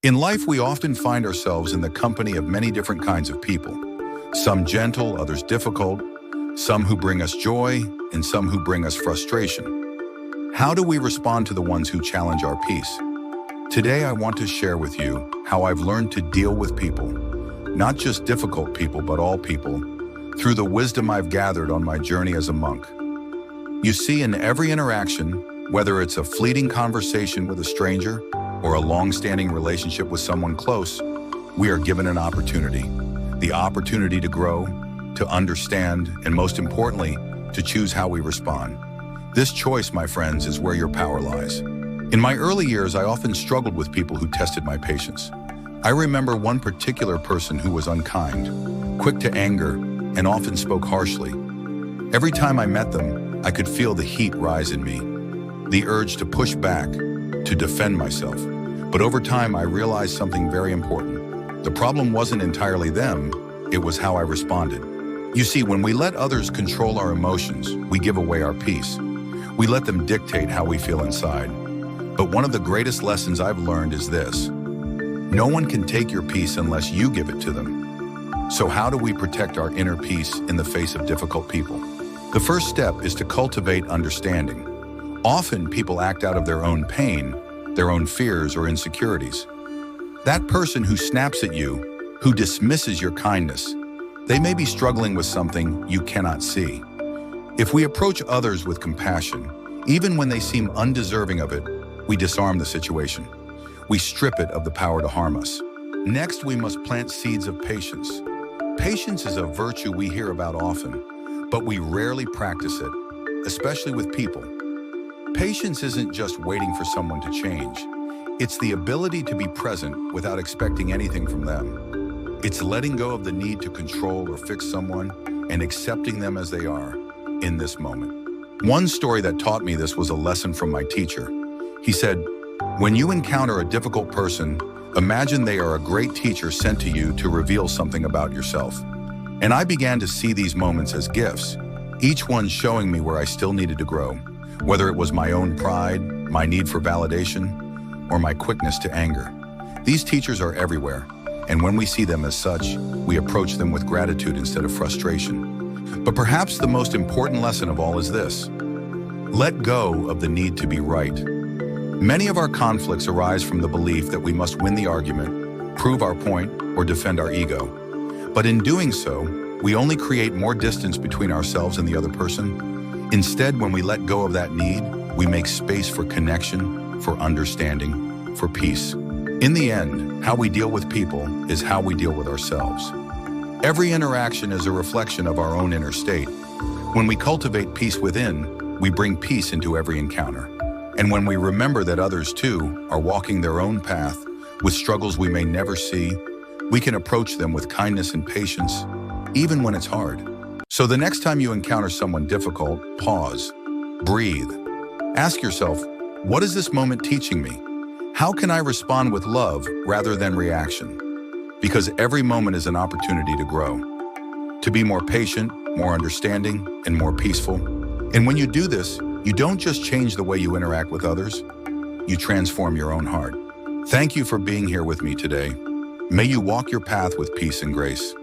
In life, we often find ourselves in the company of many different kinds of people. Some gentle, others difficult, some who bring us joy, and some who bring us frustration. How do we respond to the ones who challenge our peace? Today, I want to share with you how I've learned to deal with people, not just difficult people, but all people, through the wisdom I've gathered on my journey as a monk. You see, in every interaction, whether it's a fleeting conversation with a stranger or a long-standing relationship with someone close, we are given an opportunity. The opportunity to grow, to understand, and most importantly, to choose how we respond. This choice, my friends, is where your power lies. In my early years, I often struggled with people who tested my patience. I remember one particular person who was unkind, quick to anger, and often spoke harshly. Every time I met them, I could feel the heat rise in me, the urge to push back, to defend myself. But over time, I realized something very important. The problem wasn't entirely them, it was how I responded. You see, when we let others control our emotions, we give away our peace. We let them dictate how we feel inside. But one of the greatest lessons I've learned is this: no one can take your peace unless you give it to them. So how do we protect our inner peace in the face of difficult people? The first step is to cultivate understanding. Often people act out of their own pain, their own fears or insecurities. That person who snaps at you, who dismisses your kindness, they may be struggling with something you cannot see. If we approach others with compassion, even when they seem undeserving of it, we disarm the situation. We strip it of the power to harm us. Next, we must plant seeds of patience. Patience is a virtue we hear about often, but we rarely practice it, especially with people. Patience isn't just waiting for someone to change. It's the ability to be present without expecting anything from them. It's letting go of the need to control or fix someone and accepting them as they are in this moment. One story that taught me this was a lesson from my teacher. He said, "When you encounter a difficult person, imagine they are a great teacher sent to you to reveal something about yourself." And I began to see these moments as gifts, each one showing me where I still needed to grow, whether it was my own pride, my need for validation, or my quickness to anger. These teachers are everywhere, and when we see them as such, we approach them with gratitude instead of frustration. But perhaps the most important lesson of all is this: let go of the need to be right. Many of our conflicts arise from the belief that we must win the argument, prove our point, or defend our ego. But in doing so, we only create more distance between ourselves and the other person. Instead, when we let go of that need, we make space for connection, for understanding, for peace. In the end, how we deal with people is how we deal with ourselves. Every interaction is a reflection of our own inner state. When we cultivate peace within, we bring peace into every encounter. And when we remember that others too are walking their own path with struggles we may never see, we can approach them with kindness and patience, even when it's hard. So the next time you encounter someone difficult, pause, breathe. Ask yourself, what is this moment teaching me? How can I respond with love rather than reaction? Because every moment is an opportunity to grow, to be more patient, more understanding, and more peaceful. And when you do this, you don't just change the way you interact with others, you transform your own heart. Thank you for being here with me today. May you walk your path with peace and grace.